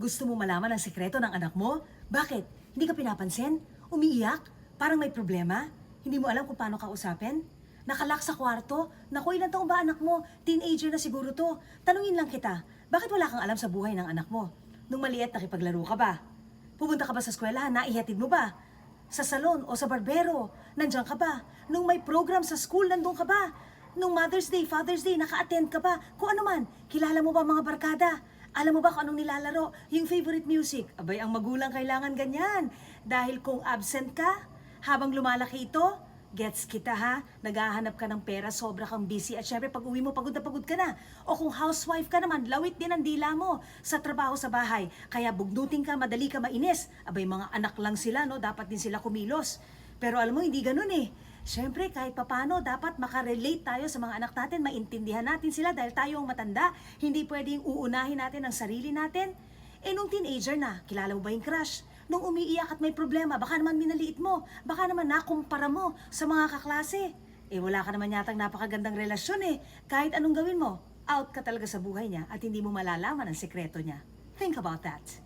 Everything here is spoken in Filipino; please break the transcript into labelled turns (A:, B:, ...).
A: Gusto mo malaman ang sekreto ng anak mo? Bakit? Hindi ka pinapansin? Umiiyak? Parang may problema? Hindi mo alam kung paano kausapin? Nakalak sa kwarto? Naku, ilang taong ba anak mo? Teenager na siguro to. Tanungin lang kita, bakit wala kang alam sa buhay ng anak mo? Nung maliit, nakipaglaro ka ba? Pupunta ka ba sa eskwelahan? Naihatid mo ba? Sa salon o sa barbero? Nandiyan ka ba? Nung may program sa school, nandun ka ba? Nung Mother's Day, Father's Day, naka-attend ka ba? Kung ano man, kilala mo ba mga barkada? Alam mo ba kung anong nilalaro? Yung favorite music? Abay, ang magulang kailangan ganyan. Dahil kung absent ka, habang lumalaki ito, gets kita ha? Naghahanap ka ng pera, sobra kang busy, at syempre pag uwi mo, pagod ka na. O kung housewife ka naman, lawit din ang dila mo sa trabaho sa bahay. Kaya bugnutin ka, madali ka mainis. Abay, mga anak lang sila, no? Dapat din sila kumilos. Pero alam mo, hindi ganun eh. Siyempre, kahit papano, dapat makarelate tayo sa mga anak natin, maintindihan natin sila dahil tayo ang matanda. Hindi pwedeng uunahin natin ang sarili natin. Eh, nung teenager na, kilala mo ba yung crush? Nung umiiyak at may problema, baka naman minaliit mo, baka naman nakumpara mo sa mga kaklase. Eh, wala ka naman yatang napakagandang relasyon eh. Kahit anong gawin mo, out ka talaga sa buhay niya at hindi mo malalaman ang sekreto niya. Think about that.